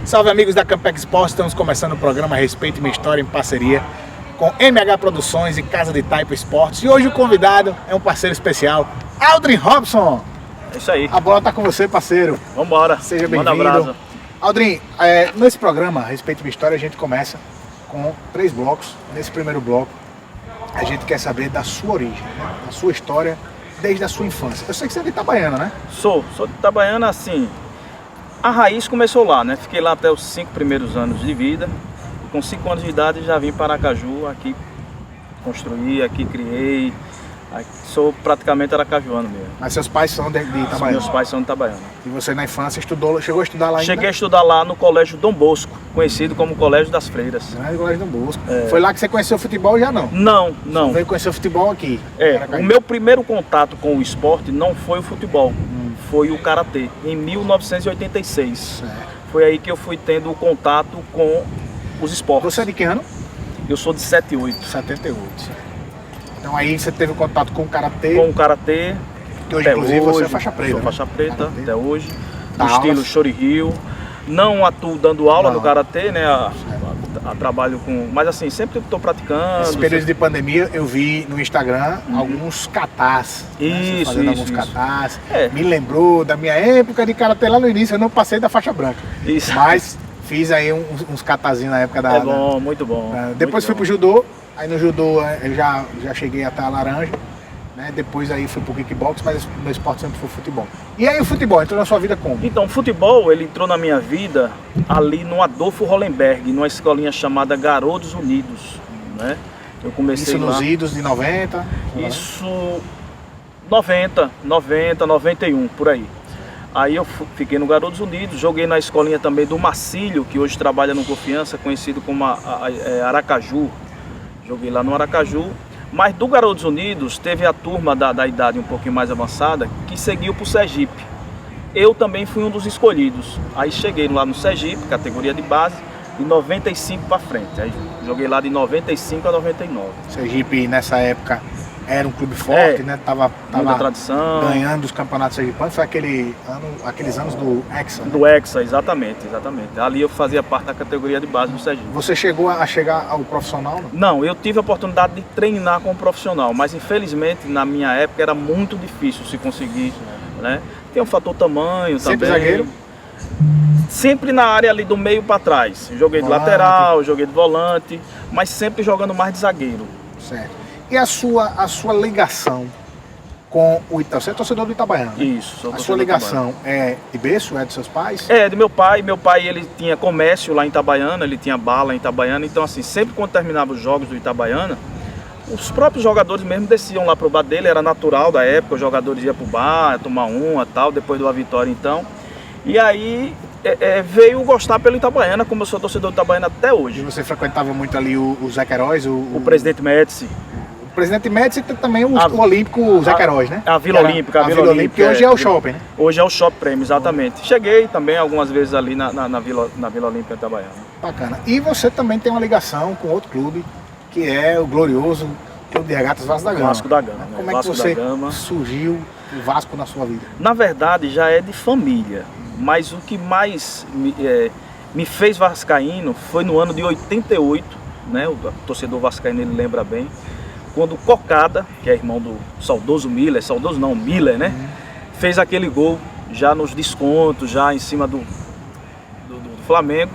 Salve amigos da Campex Esportes, estamos começando o programa Respeite Minha História em parceria com MH Produções e Casa de Taipa Esportes. E hoje o convidado é um parceiro especial, Aldrin Robson. É isso aí. A bola tá com você, parceiro. Vambora. Seja bem-vindo. Aldrin, nesse programa Respeite Minha História a gente começa com 3 blocos. Nesse primeiro bloco a gente quer saber da sua origem, né? Da sua história desde a sua infância. Eu sei que você é de Itabaiana, né? Sou de Itabaiana, assim. A raiz começou lá, né? Fiquei lá até os 5 primeiros anos de vida. E com 5 anos de idade já vim para Aracaju, aqui construí, aqui criei. Aqui, sou praticamente aracajuano mesmo. Mas seus pais são de Itabaiana? Meus pais são de Itabaiana. E você na infância chegou a estudar lá ainda? Cheguei a estudar lá no Colégio Dom Bosco, conhecido como Colégio das Freiras. Grande Colégio Dom Bosco. Foi lá que você conheceu o futebol ou já não? Não. Você veio conhecer o futebol aqui? O meu primeiro contato com o esporte não foi o futebol, foi o karatê, em 1986. Certo. Foi aí que eu fui tendo contato com os esportes. Você é de que ano? Eu sou de 78. 78. Então aí você teve contato com o karatê? Com o karatê. Que hoje, inclusive, você é faixa preta. Sou faixa preta karatê. Até hoje. Dá Do estilo aulas? Shorihyo. Não atuo dando aula no karatê, né? Trabalho com. Mas assim, sempre estou praticando. Nesse período de pandemia eu vi no Instagram alguns katás. Isso, fazendo isso. alguns katás. É. Me lembrou da minha época de karatê lá no início. Eu não passei da faixa branca. Isso. Mas fiz aí uns katazinhos na época da. É bom, muito bom. Depois fui pro judô. Aí no judô eu já cheguei até a laranja, né? Depois aí fui pro kickbox, mas o meu esporte sempre foi futebol. E aí o futebol entrou na sua vida como? Então, o futebol, ele entrou na minha vida ali no Adolfo Hollenberg, numa escolinha chamada Garotos Unidos, né? Eu comecei Isso nos lá. idos de 90? Isso 90, 91, por aí. Aí eu fiquei no Garotos Unidos, joguei na escolinha também do Marcílio, que hoje trabalha no Confiança, conhecido como Aracaju. Joguei lá no Aracaju, mas do Garotos Unidos teve a turma da idade um pouquinho mais avançada que seguiu para o Sergipe. Eu também fui um dos escolhidos. Aí cheguei lá no Sergipe, categoria de base, de 95 para frente. Aí joguei lá de 95 a 99. Sergipe nessa época era um clube forte, né? Tava muita tradição. Ganhando os campeonatos sergipanos. Foi aqueles anos do Hexa, né? Do Hexa, exatamente. Ali eu fazia parte da categoria de base do Sergipe. Você chegou a chegar ao profissional? Não, eu tive a oportunidade de treinar como profissional, mas infelizmente na minha época era muito difícil se conseguir, né? Tem um fator tamanho sempre também. Zagueiro? Sempre na área ali do meio para trás. Joguei de lateral, joguei de volante, mas sempre jogando mais de zagueiro. Certo. E a sua ligação com o Itabaiana? Você é torcedor do Itabaiana, né? Isso, sou A sua ligação é de berço? É dos seus pais? É, de meu pai. Meu pai, ele tinha comércio lá em Itabaiana, ele tinha bala em Itabaiana. Então, assim, sempre quando terminava os jogos do Itabaiana, os próprios jogadores mesmo desciam lá pro bar dele, era natural da época, os jogadores iam pro bar, tomar uma e tal, depois da vitória então. E aí veio gostar pelo Itabaiana, como eu sou torcedor do Itabaiana até hoje. E você frequentava muito ali o Zé Queiroz? O presidente Médici. O presidente Médici e também o Olímpico Zé Queiroz, né? A Vila Olímpica. A Vila Olímpica, que hoje é o shopping, né? Hoje é o Shopping Prêmio, exatamente. Cheguei também algumas vezes ali na Vila Olímpica de Itabaiana. Bacana. E você também tem uma ligação com outro clube, que é o glorioso Clube de Regatas Vasco da Gama. Vasco da Gama. Como é que você surgiu o Vasco na sua vida? Na verdade, já é de família, mas o que mais me fez vascaíno foi no ano de 88, né? O torcedor vascaíno ele lembra bem, quando o Cocada, que é irmão do saudoso Miller, Miller, né? Fez aquele gol já nos descontos, já em cima do Flamengo.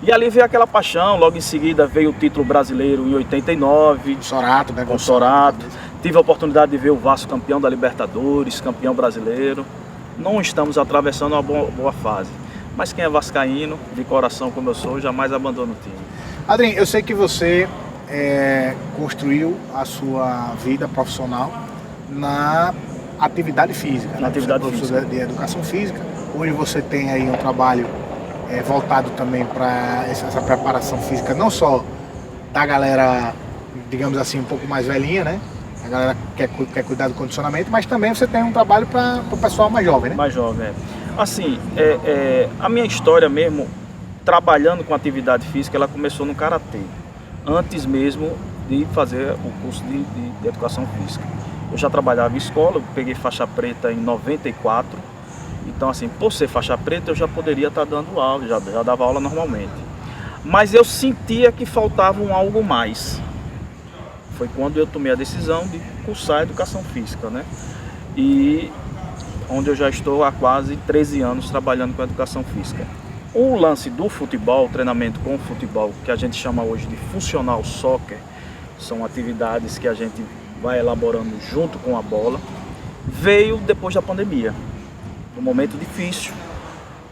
E ali veio aquela paixão, logo em seguida veio o título brasileiro em 89. Sorato, né? Com Sorato. Tive a oportunidade de ver o Vasco campeão da Libertadores, campeão brasileiro. Não estamos atravessando uma boa fase. Mas quem é vascaíno, de coração como eu sou, jamais abandona o time. Aldrin, eu sei que você construiu a sua vida profissional na atividade física. Na atividade física. De educação física. Hoje você tem aí um trabalho voltado também para essa preparação física, não só da galera, digamos assim, um pouco mais velhinha, né? A galera quer cuidar do condicionamento, mas também você tem um trabalho para o pessoal mais jovem, né? Mais jovem, Assim, a minha história mesmo, trabalhando com atividade física, ela começou no karatê, antes mesmo de fazer o curso de educação física. Eu já trabalhava em escola, eu peguei faixa preta em 94, Então, assim, por ser faixa preta, eu já poderia estar dando aula, já dava aula normalmente. Mas eu sentia que faltava um algo mais. Foi quando eu tomei a decisão de cursar Educação Física, né? E onde eu já estou há quase 13 anos trabalhando com Educação Física. O lance do futebol, o treinamento com o futebol, que a gente chama hoje de Functional Soccer, são atividades que a gente vai elaborando junto com a bola, veio depois da pandemia, um momento difícil.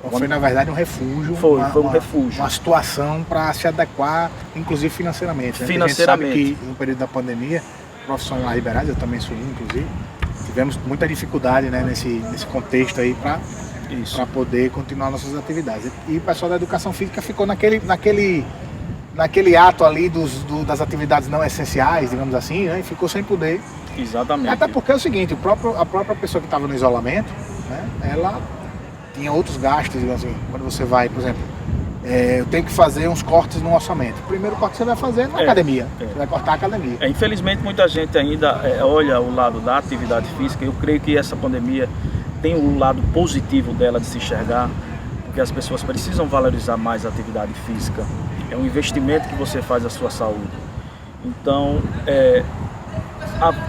Foi, na verdade, um refúgio. Foi um refúgio. Uma situação para se adequar, inclusive financeiramente. Né? Financeiramente. A gente sabe que no período da pandemia, profissões lá liberais, eu também sou um, inclusive, tivemos muita dificuldade, né, nesse contexto aí para poder continuar nossas atividades. E o pessoal da Educação Física ficou naquele ato ali das atividades não essenciais, digamos assim, né, e ficou sem poder. Exatamente. Até porque é o seguinte, a própria pessoa que estava no isolamento, né, ela tinha outros gastos, digamos assim. Quando você vai, por exemplo, eu tenho que fazer uns cortes no orçamento. O primeiro corte que você vai fazer é na academia. Você vai cortar a academia. Infelizmente, muita gente ainda olha o lado da atividade física. Eu creio que essa pandemia tem um lado positivo dela de se enxergar, porque as pessoas precisam valorizar mais a atividade física. É um investimento que você faz à sua saúde. Então,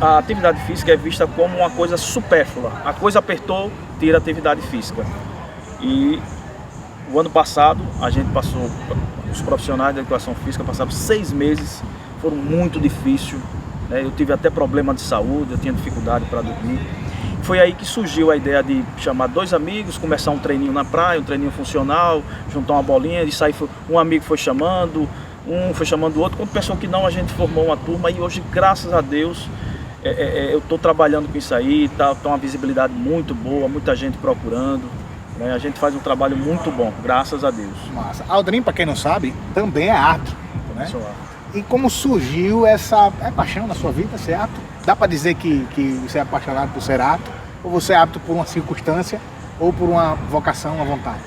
a atividade física é vista como uma coisa supérflua. A coisa apertou, tira a atividade física. E o ano passado, a gente passou, os profissionais da educação física passaram 6 meses, foram muito difíceis, né? Eu tive até problema de saúde, eu tinha dificuldade para dormir. Foi aí que surgiu a ideia de chamar 2 amigos, começar um treininho na praia, um treininho funcional, juntar uma bolinha, e sair, um amigo foi chamando, um foi chamando o outro. Quando pensou que não, a gente formou uma turma e hoje, graças a Deus, eu estou trabalhando com isso aí, tá uma visibilidade muito boa, muita gente procurando. A gente faz um trabalho muito bom, graças a Deus. Massa. Aldrin, para quem não sabe, também é árbitro, né? Sou árbitro. E como surgiu essa paixão na sua vida, ser árbitro? Dá para dizer que você é apaixonado por ser árbitro? Ou você é árbitro por uma circunstância ou por uma vocação, uma vontade?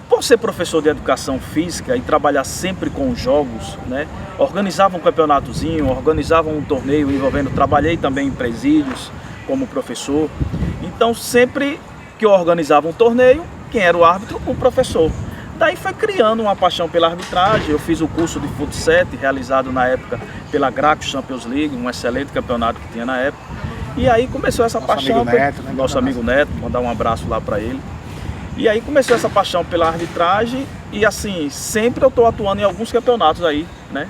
Por ser professor de educação física e trabalhar sempre com jogos, né? Organizava um campeonatozinho, organizava um torneio envolvendo, trabalhei também em presídios como professor. Então sempre que eu organizava um torneio, quem era o árbitro? O professor. Daí foi criando uma paixão pela arbitragem. Eu fiz o curso de Fut 7, realizado na época pela Graco Champions League, um excelente campeonato que tinha na época. E aí começou essa paixão. Amigo Neto, né? Nosso amigo Neto, mandar um abraço lá para ele. E aí começou essa paixão pela arbitragem e assim, sempre eu estou atuando em alguns campeonatos aí, né?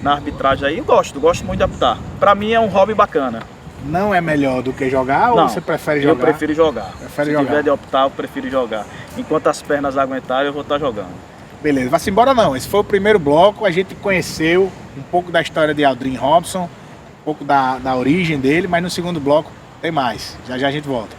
Na arbitragem aí, gosto muito de apitar. Para mim é um hobby bacana. Não é melhor do que jogar Não, ou você prefere jogar? Eu prefiro jogar. Se tiver de optar, eu prefiro jogar. Enquanto as pernas aguentarem, eu vou estar jogando. Beleza, vai-se embora não. Esse foi o primeiro bloco. A gente conheceu um pouco da história de Aldrin Robson, um pouco da origem dele, mas no segundo bloco tem mais. Já a gente volta.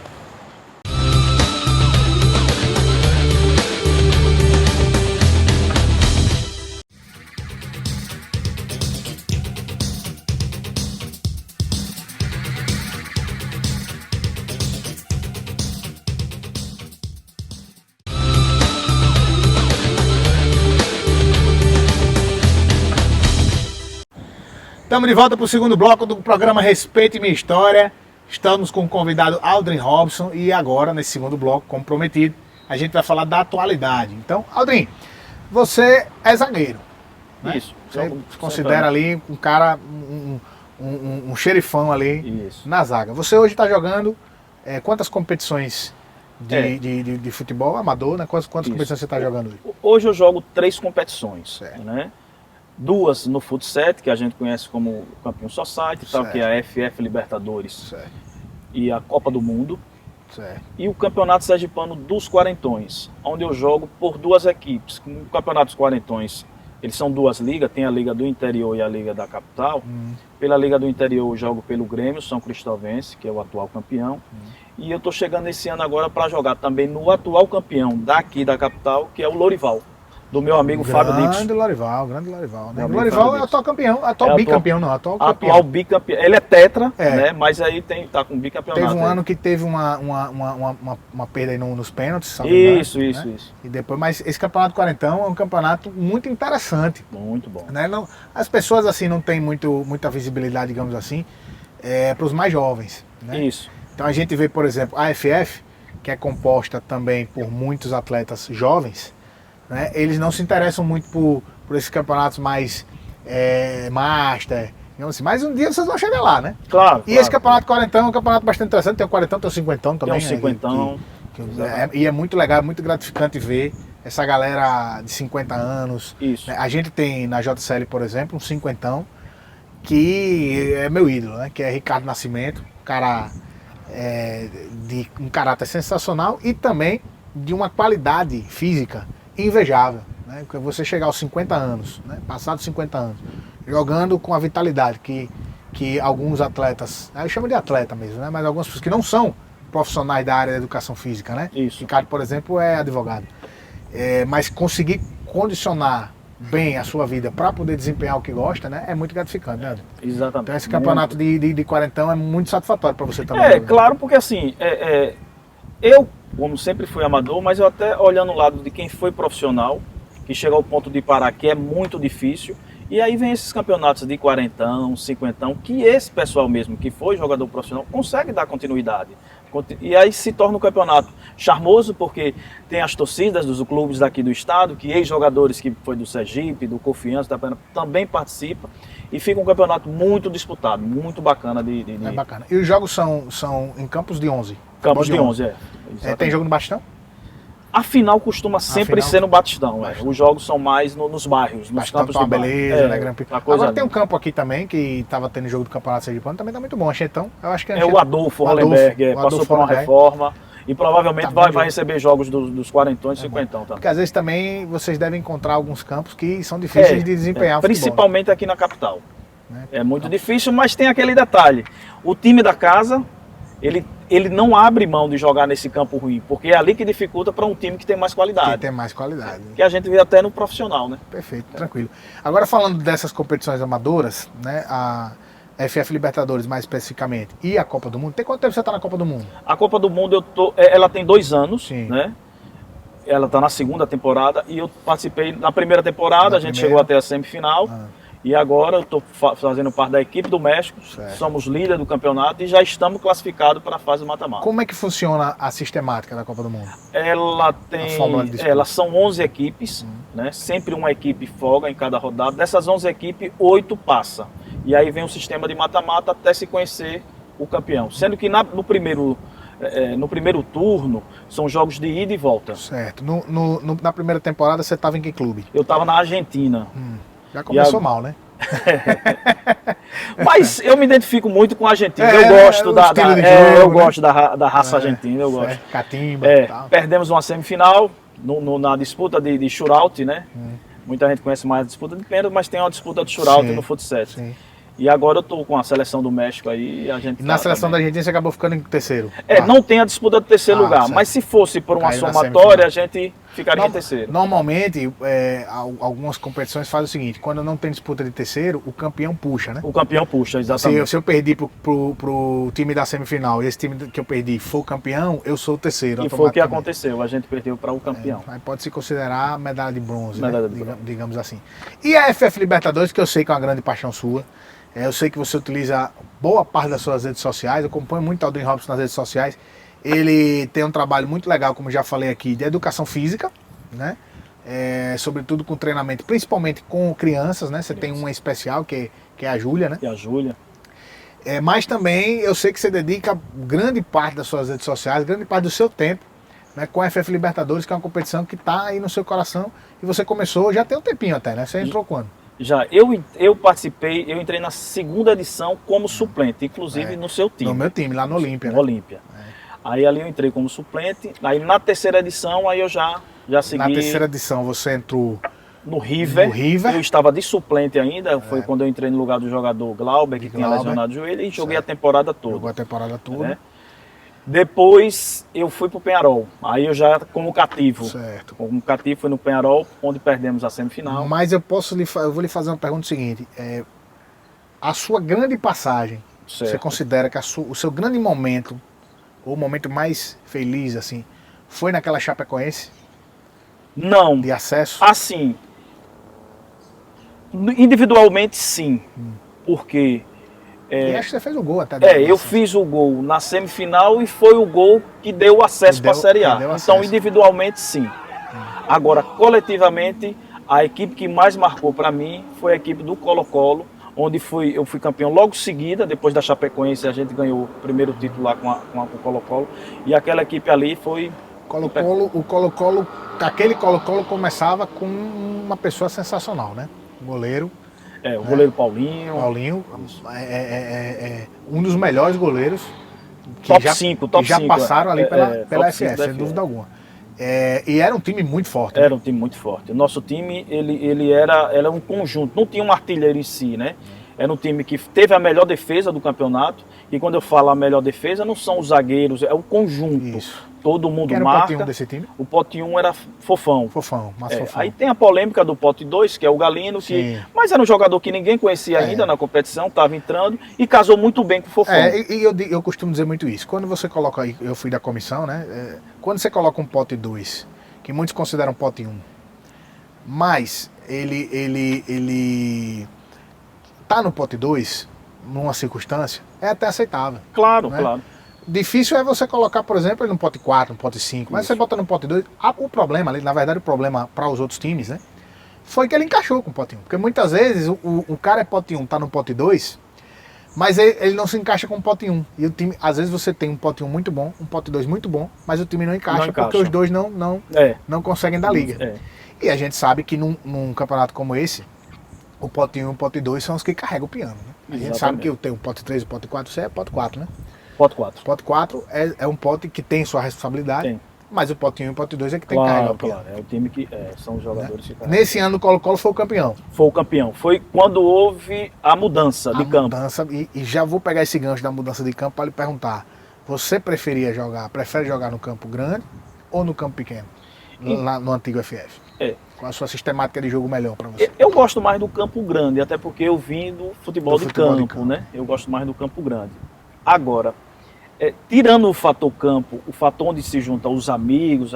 Estamos de volta para o segundo bloco do programa Respeite Minha História. Estamos com o convidado Aldrin Robson e agora, nesse segundo bloco, como prometido, a gente vai falar da atualidade. Então, Aldrin, você é zagueiro, né? Isso. Você se considera ali um cara, um xerifão ali. Isso. Na zaga. Você hoje está jogando quantas competições de futebol amador, né? Quantas competições você está jogando hoje? Hoje eu jogo 3 competições, Certo. né? 2 no Fut 7, que a gente conhece como Campeão Society, tal, que é a FF Libertadores, Certo. e a Copa do Mundo, Certo. e o Campeonato Sergipano dos Quarentões, onde eu jogo por 2 equipes. No Campeonato dos Quarentões, eles são 2 ligas, tem a Liga do Interior e a Liga da Capital. Pela Liga do Interior eu jogo pelo Grêmio São Cristóvense, que é o atual campeão. E eu estou chegando esse ano agora para jogar também no atual campeão daqui da capital, que é o Lorival, do meu amigo Fábio Dix. Grande Lorival. Né? Meu amigo Lorival Fábio é Dix. atual campeão, atual bicampeão, não, atual campeão. Atual bicampeão. Ele é tetra, né? Mas aí tá com bicampeonato. Teve um aí. ano que teve uma perda aí nos pênaltis, sabe? Isso. E depois, mas esse campeonato quarentão é um campeonato muito interessante. Muito bom. Né? Não, as pessoas assim não têm muita visibilidade, digamos assim, para os mais jovens. Né? Isso. Então a gente vê, por exemplo, a AFF, que é composta também por muitos atletas jovens, né, eles não se interessam muito por esses campeonatos mais master, digamos assim, mas um dia vocês vão chegar lá, né? Claro. E esse campeonato quarentão é um campeonato bastante interessante, tem o quarentão, tem o cinquentão também. Tem um cinquentão. E é muito legal, muito gratificante ver essa galera de 50 anos. Isso. A gente tem na JCL, por exemplo, um cinquentão, que é meu ídolo, né? Que é Ricardo Nascimento, um cara de um caráter sensacional e também de uma qualidade física invejável, né? Porque você chegar aos 50 anos, né? Passados 50 anos, jogando com a vitalidade que alguns atletas, eu chamo de atleta mesmo, né? Mas algumas pessoas que não são profissionais da área da educação física, né? Isso. Ricardo, por exemplo, é advogado. Mas conseguir condicionar bem a sua vida para poder desempenhar o que gosta, né? É muito gratificante, né? Exatamente. Então esse campeonato de quarentão é muito satisfatório para você também. Claro, porque assim, eu, como sempre fui amador, mas eu até olhando o lado de quem foi profissional, que chega ao ponto de parar, que é muito difícil, e aí vem esses campeonatos de quarentão, cinquentão, que esse pessoal mesmo, que foi jogador profissional, consegue dar continuidade. E aí se torna um campeonato charmoso, porque tem as torcidas dos clubes daqui do estado, que ex-jogadores que foi do Sergipe, do Confiança, da Pernambuco, também participam, e fica um campeonato muito disputado, muito bacana. É bacana. E os jogos são em campos de 11? Campos de 11, tem jogo no Bastão? A final costuma sempre ser no Batistão. Os jogos são mais nos bairros, nos campos de beleza, né, Gran Prix. Agora tem um ali. campo aqui também, que estava tendo jogo do Campeonato Sergipano, também tá muito bom. Então, eu acho que o Adolfo Hollenberg, passou por uma reforma e provavelmente vai receber jogos dos quarentões e cinquentão. Tá? Porque às vezes também vocês devem encontrar alguns campos que são difíceis de desempenhar. Principalmente aqui na capital. Né? É muito difícil, mas tem aquele detalhe. O time da casa, ele não abre mão de jogar nesse campo ruim, porque é ali que dificulta para um time que tem mais qualidade. Que tem mais qualidade. Que a gente vê até no profissional, né? Perfeito, tranquilo. Agora falando dessas competições amadoras, né, a FF Libertadores mais especificamente, e a Copa do Mundo, tem quanto tempo você está na Copa do Mundo? A Copa do Mundo, ela tem 2 anos, Sim. né? Ela está na segunda temporada e eu participei na primeira temporada, a gente chegou até a semifinal. E agora eu estou fazendo parte da equipe do México, somos líder do campeonato e já estamos classificados para a fase mata-mata. Como é que funciona a sistemática da Copa do Mundo? Elas são 11 equipes, né? Sempre uma equipe folga em cada rodada. Dessas 11 equipes, 8 passa. E aí vem o sistema de mata-mata até se conhecer o campeão. Sendo que no primeiro turno são jogos de ida e volta. Certo. Na primeira temporada você estava em que clube? Eu estava na Argentina. Já começou mal, né? Mas eu me identifico muito com a Argentina. Eu gosto gosto da raça argentina. Eu gosto. Catimba. Tal. Perdemos uma semifinal na disputa de shootout, né? Muita gente conhece mais a disputa de pênalti, mas tem uma disputa de shootout no futsal. E agora eu tô com a seleção do México aí e a gente. E na seleção da Argentina você acabou ficando em terceiro? Não tem a disputa de terceiro lugar, certo. Mas se fosse por uma somatória, a gente ficaria em terceiro. Normalmente, algumas competições fazem o seguinte: quando não tem disputa de terceiro, o campeão puxa, né? O campeão puxa, exatamente. Se eu perdi pro time da semifinal e esse time que eu perdi for campeão, eu sou o terceiro. E foi o que aconteceu, a gente perdeu para o campeão. Aí pode se considerar medalha de bronze, né? Digamos assim. E a FF Libertadores, que eu sei que é uma grande paixão sua. Eu sei que você utiliza boa parte das suas redes sociais, eu acompanho muito o Aldrin Robson nas redes sociais. Ele tem um trabalho muito legal, como já falei aqui, de educação física, né? Sobretudo com treinamento, principalmente com crianças, né? Você tem uma especial, que é a Júlia, né? Que é a Júlia. Mas também eu sei que você dedica grande parte das suas redes sociais, grande parte do seu tempo, né, com a FF Libertadores, que é uma competição que está aí no seu coração. E você começou, já tem um tempinho até, né? Você entrou quando? Já, eu participei, eu entrei na segunda edição como suplente, inclusive no seu time. No meu time, lá no Olímpia. No Olímpia. Aí ali eu entrei como suplente, aí na terceira edição aí eu já segui. Na terceira edição você entrou no River. Eu estava de suplente ainda, foi quando eu entrei no lugar do jogador Glauber, que tinha lesionado o joelho, e joguei a temporada toda. Jogou a temporada toda. Depois eu fui pro Penharol, aí eu já como cativo. Certo. Como cativo fui no Penharol, onde perdemos a semifinal. Mas eu vou lhe fazer uma pergunta seguinte. A sua grande passagem, você considera que o seu grande momento, ou o momento mais feliz, assim, foi naquela Chapecoense? Não. De acesso? Assim, individualmente sim, porque E acho que você fez o gol até. Eu fiz o gol na semifinal e foi o gol que deu o acesso para a Série A. Então, individualmente, sim. Agora, coletivamente, a equipe que mais marcou para mim foi a equipe do Colo-Colo, onde eu fui campeão logo em seguida, depois da Chapecoense, a gente ganhou o primeiro título lá com o Colo-Colo. E aquela equipe ali foi... O Colo-Colo, aquele Colo-Colo começava com uma pessoa sensacional, né? O goleiro. O goleiro Paulinho. Paulinho, um dos melhores goleiros que top 5, já passaram ali pela FS, sem dúvida alguma. E era um time muito forte. Era um time muito forte. O nosso time, ele era um conjunto, não tinha um artilheiro em si, né? Era um time que teve a melhor defesa do campeonato. E quando eu falo a melhor defesa, não são os zagueiros, é o conjunto. Isso. Todo mundo era marca. O pote 1 desse time? O pote 1 era Fofão. Fofão. Aí tem a polêmica do pote 2, que é o Galino, mas era um jogador que ninguém conhecia ainda na competição, estava entrando e casou muito bem com o Fofão. Eu costumo dizer muito isso. Quando você coloca, eu fui da comissão, né? Quando você coloca um pote 2, que muitos consideram pote 1, mas ele tá no pote 2, numa circunstância, é até aceitável. Claro, né? Claro. Difícil é você colocar, por exemplo, ele no pote 4, no pote 5, mas você bota no pote 2. O problema ali, na verdade, o problema para os outros times, né? Foi que ele encaixou com o pote 1. Porque muitas vezes o cara é pote 1, tá no pote 2, mas ele não se encaixa com o pote 1. E o time, às vezes você tem um pote 1 muito bom, um pote 2 muito bom, mas o time não encaixa porque os dois não conseguem dar liga. E a gente sabe que num campeonato como esse, o pote 1 e o pote 2 são os que carregam o piano. Né? A gente sabe que tem o pote 3 e o pote 4, você é pote 4, né? Pote 4. Pote 4 é um pote que tem sua responsabilidade, mas o pote 1 e o pote 2 é que tem que carregar o piano. É o time que são os jogadores que carregam. Nesse ano o Colo-Colo foi o campeão. Foi o campeão. Foi quando houve a mudança de campo. E já vou pegar esse gancho da mudança de campo para lhe perguntar. Você prefere jogar no campo grande ou no campo pequeno? Lá no antigo FF? Qual a sua sistemática de jogo melhor para você? Eu gosto mais do campo grande, até porque eu vim do futebol de campo, né? Eu gosto mais do campo grande. Agora, tirando o fator campo, o fator onde se juntam os amigos,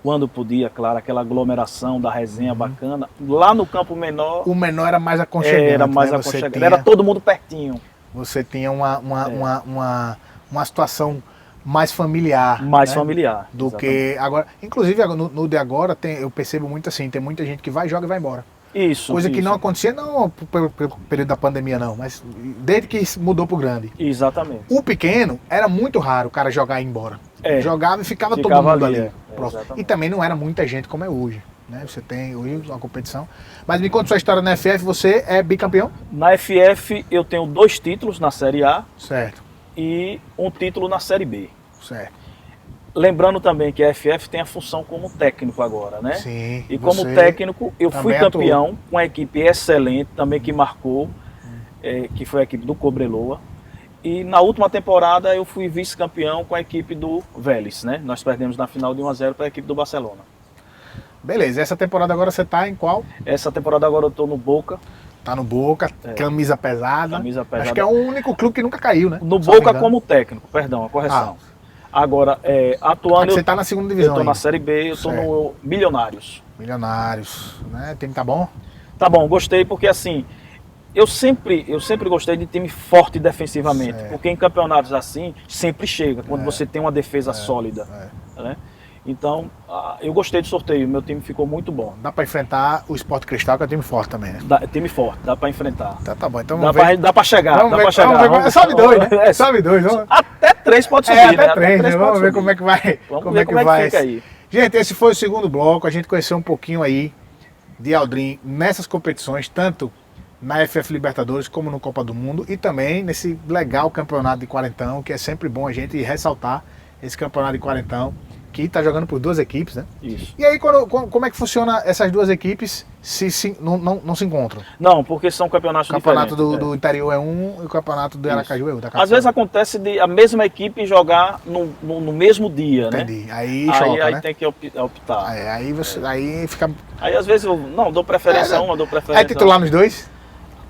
quando podia, claro, aquela aglomeração da resenha bacana, lá no campo menor... O menor era mais aconchegante. Era mais aconchegante, era todo mundo pertinho. Você tinha uma situação mais familiar. Mais familiar. Do que agora. Inclusive, no de agora, eu percebo muito assim, tem muita gente que vai, joga e vai embora. Isso. Coisa que não acontecia, não pelo período da pandemia, não, mas desde que mudou pro grande. Exatamente. O pequeno, era muito raro o cara jogar e ir embora. Jogava e ficava todo mundo ali. E também não era muita gente como é hoje. Né? Você tem hoje uma competição. Mas me conta sua história na FF, você é bicampeão? Na FF eu tenho 2 títulos na Série A. Certo. E um título na Série B. Certo. Lembrando também que a FF tem a função como técnico agora, né? Sim. E como técnico, eu fui campeão com uma equipe excelente, também que marcou, que foi a equipe do Cobreloa. E na última temporada eu fui vice-campeão com a equipe do Vélez, né? Nós perdemos na final de 1-0 para a equipe do Barcelona. Beleza, essa temporada agora você tá em qual? Essa temporada agora eu tô no Boca. Tá no Boca, camisa pesada. Camisa pesada. Acho que é o único clube que nunca caiu, né? No Boca como técnico, perdão, a correção. Agora, atuando... Você tá na segunda divisão. Eu tô na Série B, eu tô no Milionários. Milionários, né? O time tá bom? Tá bom, gostei porque assim, eu sempre gostei de time forte defensivamente. Porque em campeonatos assim, sempre chega, quando você tem uma defesa sólida. Né? Então, eu gostei do sorteio, meu time ficou muito bom. Dá pra enfrentar o Sport Cristal, que é um time forte também, né? Time forte, dá pra enfrentar. Tá bom, então dá pra chegar, Sobe 2, né? Sobe 2, vamos. Até 3 pode subir, até 3, né? Vamos ver como é que vai. Como é que fica aí. Gente, esse foi o segundo bloco, a gente conheceu um pouquinho aí de Aldrin nessas competições, tanto na FF Libertadores como no Copa do Mundo e também nesse legal campeonato de quarentão, que é sempre bom a gente ressaltar esse campeonato de quarentão, que está jogando por 2 equipes, né? Isso. E aí, como é que funciona essas 2 equipes se não se encontram? Não, porque são campeonatos diferentes. O campeonato do interior é um e o campeonato do Aracaju é outro. Às vezes acontece de a mesma equipe jogar no mesmo dia, Entendi. Né? Aí choca, aí né? tem que optar. Aí fica... Aí às vezes eu dou preferência a uma, dou preferência É titular nos 2?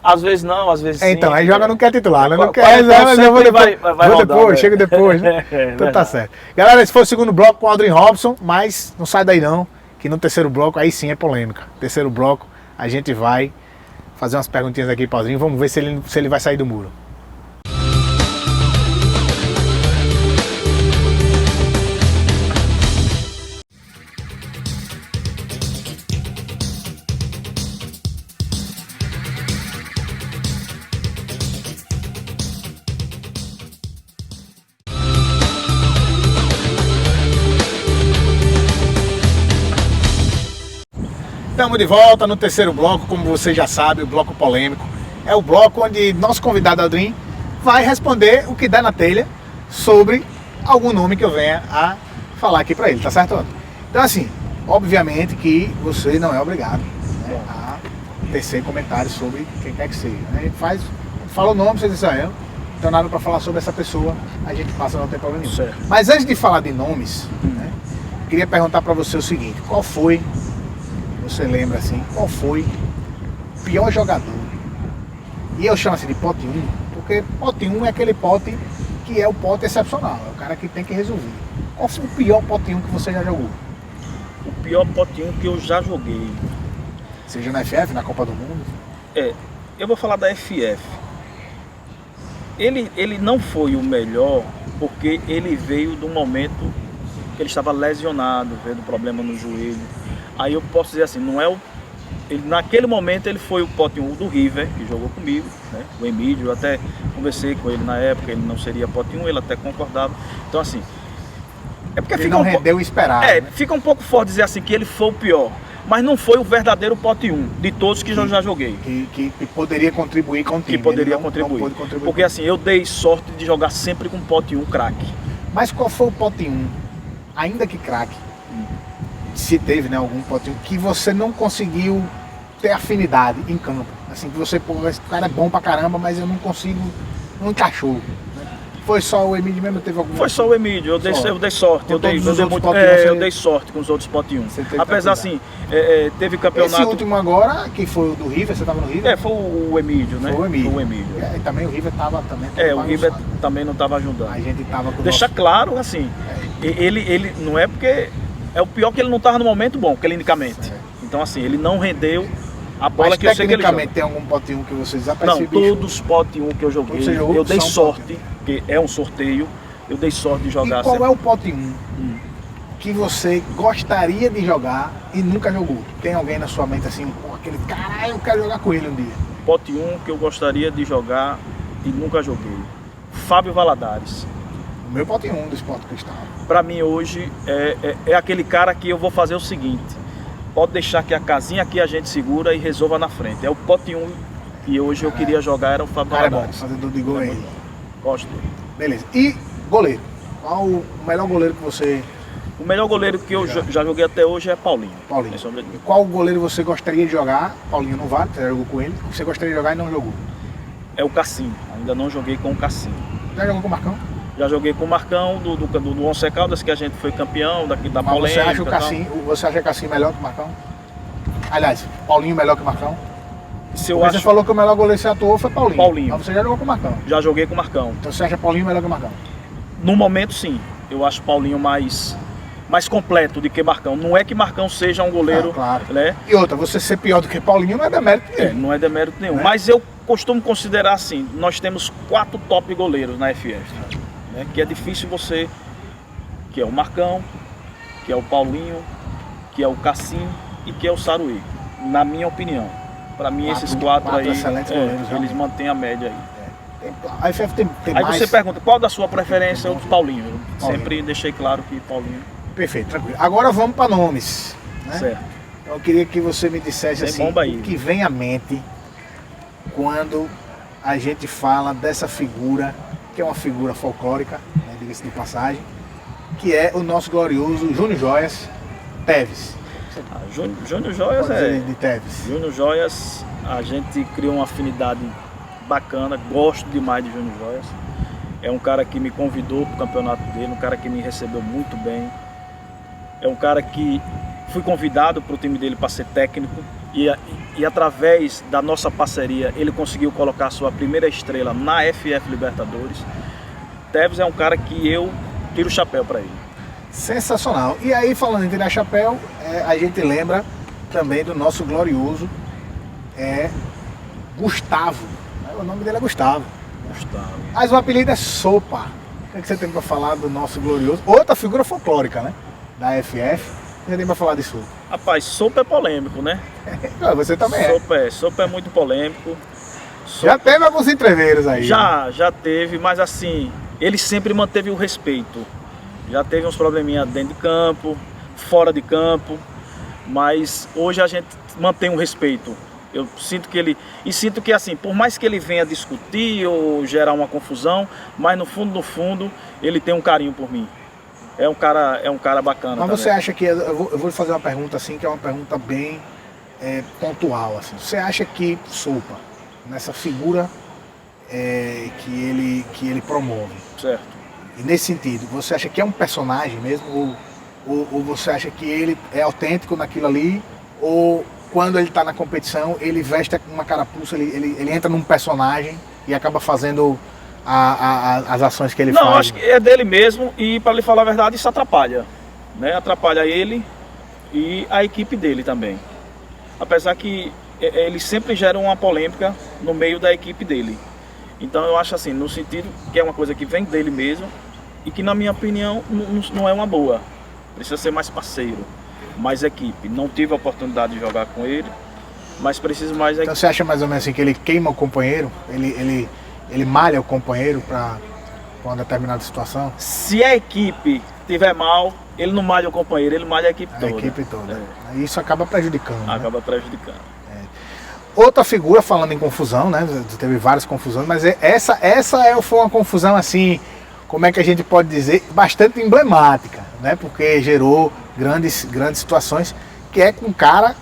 Às vezes não, às vezes sim. Então, aí joga não quer titular, né? Não quer, mas eu vou depois. Vou depois, chego depois, né? Então tá certo. Galera, esse foi o segundo bloco com o Aldrin Robson, mas não sai daí não, que no terceiro bloco aí sim é polêmica. Terceiro bloco a gente vai fazer umas perguntinhas aqui para o Aldrin, vamos ver se ele vai sair do muro. Estamos de volta no terceiro bloco, como você já sabe, o bloco polêmico. É o bloco onde nosso convidado Aldrin vai responder o que dá na telha sobre algum nome que eu venha a falar aqui pra ele, tá certo? Então assim, obviamente que você não é obrigado, né, a tecer comentários sobre quem quer que seja, né? A gente fala o nome, você diz, eu não tenho nada pra falar sobre essa pessoa, a gente passa, não tem problema nenhum. Certo. Mas antes de falar de nomes, né, queria perguntar pra você o seguinte, qual foi, você lembra assim, qual foi o pior jogador? E eu chamo assim de pote 1, porque pote 1 é aquele pote que é o pote excepcional, é o cara que tem que resolver. Qual foi o pior pote 1 que você já jogou? O pior pote 1 que eu já joguei. Seja na FF, na Copa do Mundo? Eu vou falar da FF. Ele não foi o melhor porque ele veio do momento que ele estava lesionado, veio do problema no joelho. Aí eu posso dizer assim, não é o... naquele momento ele foi o pote 1 do River, que jogou comigo, né? O Emílio, eu até conversei com ele na época, ele não seria pote 1, ele até concordava. Então assim, é porque Ele fica não rendeu o esperado. né? Fica Um pouco forte dizer assim que ele foi o pior, mas não foi o verdadeiro pote 1 de todos que eu já joguei. Que poderia contribuir com o time. Que poderia Não contribuir. contribuir. Porque assim, eu dei sorte de jogar sempre com pote 1 craque. Mas qual foi o pote 1, ainda que craque, se teve, né, algum pote 1, que você não conseguiu ter afinidade em campo? Assim, que você, pô, esse cara é bom pra caramba, mas eu não consigo, não encaixou. Né? Foi só o Emílio mesmo, teve algum? Foi só o Emílio, eu dei sorte, eu dei sorte com os outros pote 1. Apesar assim, teve campeonato... Esse último agora, que foi o do River, você tava no River? Foi o Emílio, né? Foi o Emílio. Foi o Emílio. E também o River tava também. O River também não tava ajudando. A gente tava com Deixa claro, assim, ele não é porque... É o pior que ele não tava no momento bom, clinicamente. Então assim, ele não rendeu a bola. Mas que eu sei que ele joga. Tem algum pote 1 que você já Não, todos os pote 1 que eu joguei, eu dei sorte, porque é um sorteio, eu dei sorte de jogar. E qual é o pote 1 que você gostaria de jogar e nunca jogou? Tem alguém na sua mente assim, pô, aquele cara, eu quero jogar com ele um dia? Pote 1 que eu gostaria de jogar e nunca joguei. Fábio Valadares. O meu pote 1 do Sport Cristal. Pra mim hoje é aquele cara que eu vou fazer o seguinte: pode deixar que a casinha aqui a gente segura e resolva na frente. É o pote 1 que hoje eu queria jogar, era o Fábio Valadares. Fazedor de gol aí. Gosto dele. Beleza. E goleiro? Qual o melhor goleiro que você... O melhor goleiro que eu já joguei até hoje é Paulinho. Paulinho. E qual goleiro você gostaria de jogar? Paulinho não vale, você já jogou com ele. Você gostaria de jogar e não jogou? É o Cassim. Ainda não joguei com o Cassim. Já jogou com o Marcão? Já joguei com o Marcão, do Once Caldas, que a gente foi campeão daqui da polêmica. Você acha o Cassim melhor que o Marcão? Aliás, Paulinho melhor que o Marcão? Você falou que o melhor goleiro que você atuou foi Paulinho. Mas você já jogou com o Marcão? Já joguei com o Marcão. Então você acha Paulinho melhor que o Marcão? No momento, sim. Eu acho Paulinho mais completo do que Marcão. Não é que Marcão seja um goleiro... claro. Né? E outra, você ser pior do que Paulinho não é demérito nenhum. Não é demérito nenhum. Né? Mas eu costumo considerar assim, nós temos 4 top goleiros na FF. Né? Que é difícil você... Que é o Marcão, que é o Paulinho, que é o Cassim e que é o Saruí. Na minha opinião. Para mim, esses 4 aí, eles mantêm a média aí. A FF tem aí mais... você pergunta, qual da sua preferência? O Paulinho. Eu sempre deixei claro que Paulinho... Perfeito, tranquilo. Agora vamos para nomes. Né? Certo. Então eu queria que você me dissesse tem assim, o que vem à mente quando a gente fala dessa figura, que é uma figura folclórica, né, diga-se de passagem, que é o nosso glorioso Júnior Joias Teves. Júnior Joias de Teves. Júnior Joias, a gente criou uma afinidade bacana, gosto demais de Júnior Joias. É um cara que me convidou para o campeonato dele, um cara que me recebeu muito bem. É um cara que fui convidado para o time dele para ser técnico e através da nossa parceria ele conseguiu colocar a sua primeira estrela na FF Libertadores. Teves é um cara que eu tiro o chapéu para ele. Sensacional. E aí, falando em tirar chapéu, a gente lembra também do nosso glorioso Gustavo. O nome dele é Gustavo. Mas o apelido é Sopa. O que você tem para falar do nosso glorioso? Outra figura folclórica, né? Da FF. O que você tem para falar de Sopa? Rapaz, Sopa é polêmico, né? Você também Sopa é muito polêmico. Sopa... Já teve alguns entreveiros aí. Já teve, mas assim, ele sempre manteve o respeito. Já teve uns probleminha dentro de campo, fora de campo. mas hoje a gente mantém um respeito. Eu sinto que ele... E sinto que, assim, por mais que ele venha discutir ou gerar uma confusão, mas no fundo, ele tem um carinho por mim. É um cara bacana. Mas também. você acha que... Eu vou lhe fazer uma pergunta, assim, que é uma pergunta bem pontual, assim. Você acha que Sopa, nessa figura que ele promove, Certo. e nesse sentido, você acha que é um personagem mesmo? Ou você acha que ele é autêntico naquilo ali? Ou quando ele está na competição, ele veste uma carapuça, ele entra num personagem e acaba fazendo as ações que ele faz? Não, acho que é dele mesmo e, para lhe falar a verdade, isso atrapalha. Né? Atrapalha ele e a equipe dele também. Apesar que ele sempre gera uma polêmica no meio da equipe dele. Então eu acho assim, no sentido que é uma coisa que vem dele mesmo e que, na minha opinião, não é uma boa. Precisa ser mais parceiro, mais equipe. Não tive a oportunidade de jogar com ele, mas preciso mais equipe. Então você acha mais ou menos assim que ele queima o companheiro? Ele malha o companheiro para uma determinada situação? Se a equipe estiver mal, ele não malha o companheiro, ele malha a equipe toda. A equipe toda. Isso acaba prejudicando. Acaba prejudicando. Outra figura, falando em confusão, né? Teve várias confusões, mas foi uma confusão assim, como é que a gente pode dizer, bastante emblemática, né? Porque gerou grandes situações, que é com um cara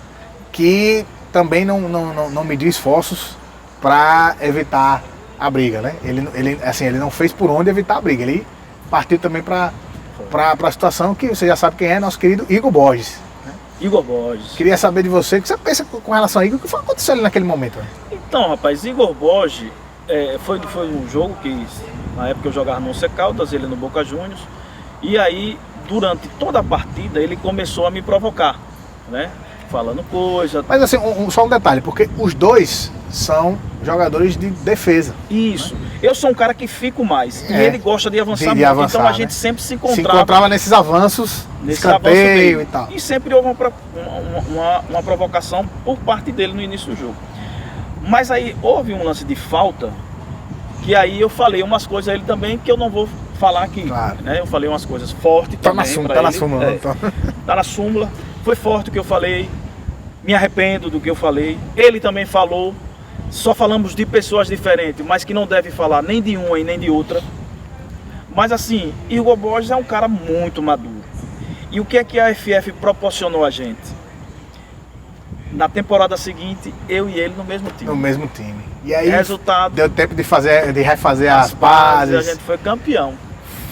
que também não mediu esforços para evitar a briga, né? Ele não fez por onde evitar a briga, ele partiu também para a situação que você já sabe quem é, nosso querido Igor Borges. Igor Borges. Queria saber de você, o que você pensa com relação a Igor, o que aconteceu ali naquele momento? Né? Então, rapaz, Igor Borges foi um jogo que, na época eu jogava no Once Caldas, ele no Boca Juniors, e aí, durante toda a partida, ele começou a me provocar, né? Falando coisa. Mas assim, só um detalhe, porque os dois são jogadores de defesa. Isso. Né? Eu sou um cara que fico mais. E ele gosta de avançar muito. Avançar, então a gente sempre se encontrava. Se encontrava nesses avanços, escanteio e tal. E sempre houve uma provocação por parte dele no início do jogo. Mas aí houve um lance de falta, que aí eu falei umas coisas a ele também que eu não vou falar aqui. Claro. Né? Eu falei umas coisas fortes também. Tá na súmula. Tá na súmula. Foi forte o que eu falei, me arrependo do que eu falei. Ele também falou, só falamos de pessoas diferentes, mas que não deve falar nem de uma e nem de outra. Mas assim, Igor Borges é um cara muito maduro. E o que é que a FF proporcionou a gente? Na temporada seguinte, eu e ele no mesmo time. No mesmo time. E aí, resultado, deu tempo de refazer as pazes. E a gente foi campeão.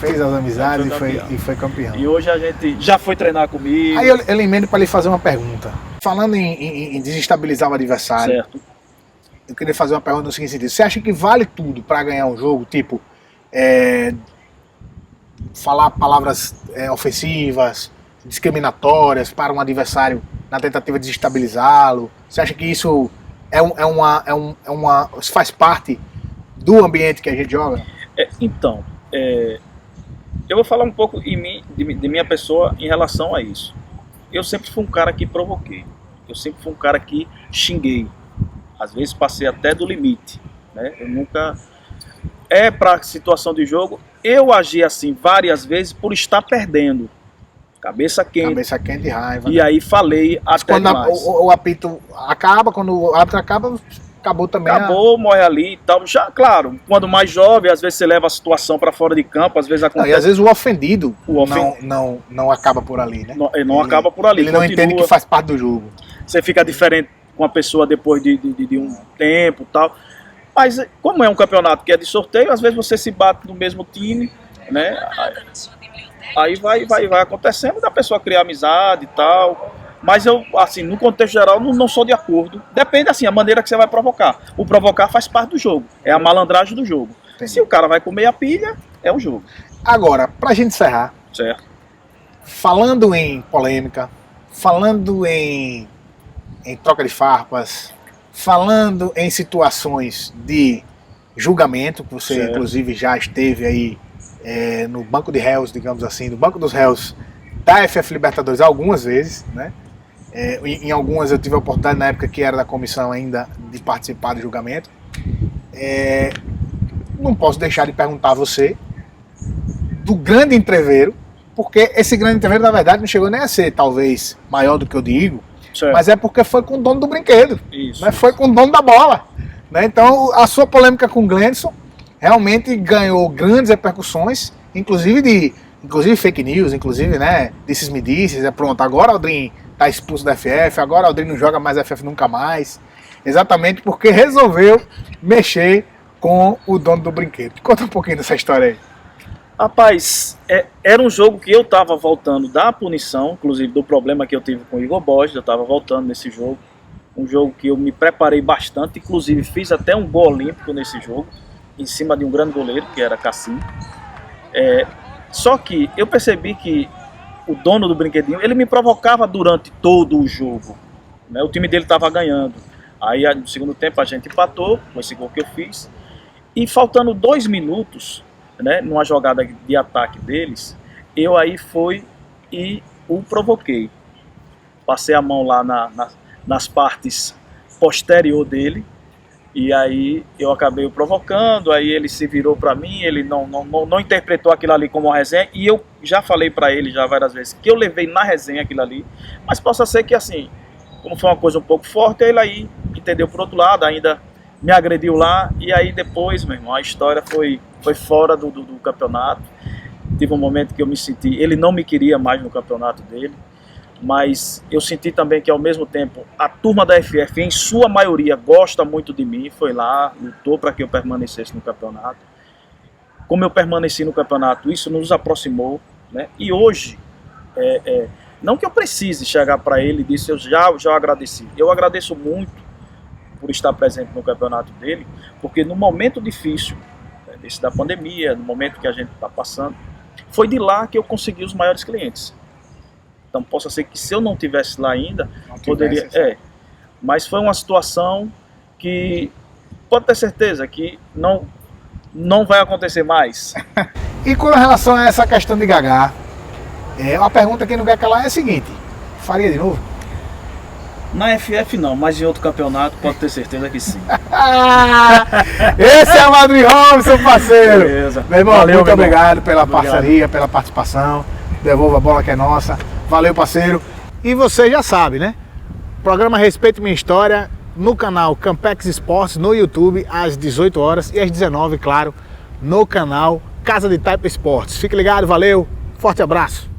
Fez as amizades e foi campeão. E hoje a gente já foi treinar comigo. Aí eu emendo para lhe fazer uma pergunta. Falando em desestabilizar o adversário, certo. Eu queria fazer uma pergunta no seguinte sentido. Você acha que vale tudo para ganhar um jogo? Tipo, falar palavras ofensivas, discriminatórias para um adversário na tentativa de desestabilizá-lo? Você acha que isso faz parte do ambiente que a gente joga? Então, eu vou falar um pouco de minha pessoa em relação a isso. Eu sempre fui um cara que provoquei. Eu sempre fui um cara que xinguei. Às vezes passei até do limite. Né? Eu nunca... para situação de jogo, eu agi assim várias vezes por estar perdendo. Cabeça quente, raiva. E aí falei até demais. O apito acaba, quando o árbitro acaba... Acabou também. Morre ali e tal. Já, claro, quando mais jovem, às vezes você leva a situação para fora de campo, às vezes acontece. E às vezes o ofendido não acaba por ali, né? Não acaba por ali. Ele não entende que faz parte do jogo. Você fica diferente com a pessoa depois de um tempo e tal. Mas como é um campeonato que é de sorteio, às vezes você se bate no mesmo time, né? Aí vai acontecendo da pessoa criar amizade e tal. Mas eu, assim, no contexto geral, não sou de acordo. Depende, assim, a maneira que você vai provocar. O provocar faz parte do jogo. É a malandragem do jogo. Entendi. Se o cara vai comer a pilha, é o jogo. Agora, pra gente encerrar. Certo. Falando em polêmica, falando em troca de farpas, falando em situações de julgamento, que você, certo, inclusive já esteve aí no banco de réus, digamos assim, no banco dos réus da FF Libertadores algumas vezes, né? Em algumas eu tive a oportunidade, na época que era da comissão ainda, de participar do julgamento. Não posso deixar de perguntar a você do grande entreveiro, porque esse grande intervento, na verdade, não chegou nem a ser, talvez, maior do que eu digo, Certo. mas é porque foi com o dono do brinquedo, Isso. né? Foi com o dono da bola. Né? Então, a sua polêmica com o Glendson realmente ganhou grandes repercussões, inclusive fake news, inclusive, né, desses me disses, pronto, agora o Aldrin tá expulso da FF, agora o Aldrin não joga mais FF nunca mais, exatamente porque resolveu mexer com o dono do brinquedo. Conta um pouquinho dessa história aí. Rapaz, era um jogo que eu estava voltando da punição, inclusive do problema que eu tive com o Igor Borges, eu estava voltando nesse jogo. Um jogo que eu me preparei bastante, inclusive fiz até um gol olímpico nesse jogo, em cima de um grande goleiro, que era Cassim. Só que eu percebi que o dono do brinquedinho, ele me provocava durante todo o jogo. Né? O time dele estava ganhando. Aí no segundo tempo a gente empatou, com esse gol que eu fiz. E faltando 2 minutos, né, numa jogada de ataque deles, eu aí fui e o provoquei. Passei a mão lá nas partes posterior dele, e aí eu acabei o provocando, aí ele se virou para mim, ele não interpretou aquilo ali como uma resenha, e eu já falei para ele já várias vezes que eu levei na resenha aquilo ali, mas possa ser que assim, como foi uma coisa um pouco forte, ele aí entendeu por outro lado, ainda me agrediu lá, e aí depois, meu irmão, a história foi fora do campeonato. Tive um momento que eu me senti, ele não me queria mais no campeonato dele, mas eu senti também que ao mesmo tempo a turma da FF, em sua maioria, gosta muito de mim, foi lá, lutou para que eu permanecesse no campeonato. Como eu permaneci no campeonato, isso nos aproximou, né? E hoje, não que eu precise chegar para ele e dizer, eu já agradeci. Eu agradeço muito por estar presente no campeonato dele, porque no momento difícil, desse da pandemia, no momento que a gente está passando, foi de lá que eu consegui os maiores clientes. Então possa ser que se eu não tivesse lá ainda, poderia... mas foi uma situação que pode ter certeza que não vai acontecer mais. E com relação a essa questão de Gagá, uma pergunta que não quer calar é a seguinte: faria de novo? Na FF não, mas em outro campeonato pode ter certeza que sim. Esse é o Madrid Robson, parceiro. Beleza. Meu irmão, Valeu, muito meu irmão. obrigado pela parceria, pela participação. Devolva a bola que é nossa. Valeu, parceiro. E você já sabe, né? Programa Respeito Minha História no canal Campex Esportes no YouTube às 18 horas e às 19, claro, no canal Casa de Taipa Esportes. Fique ligado, valeu, forte abraço.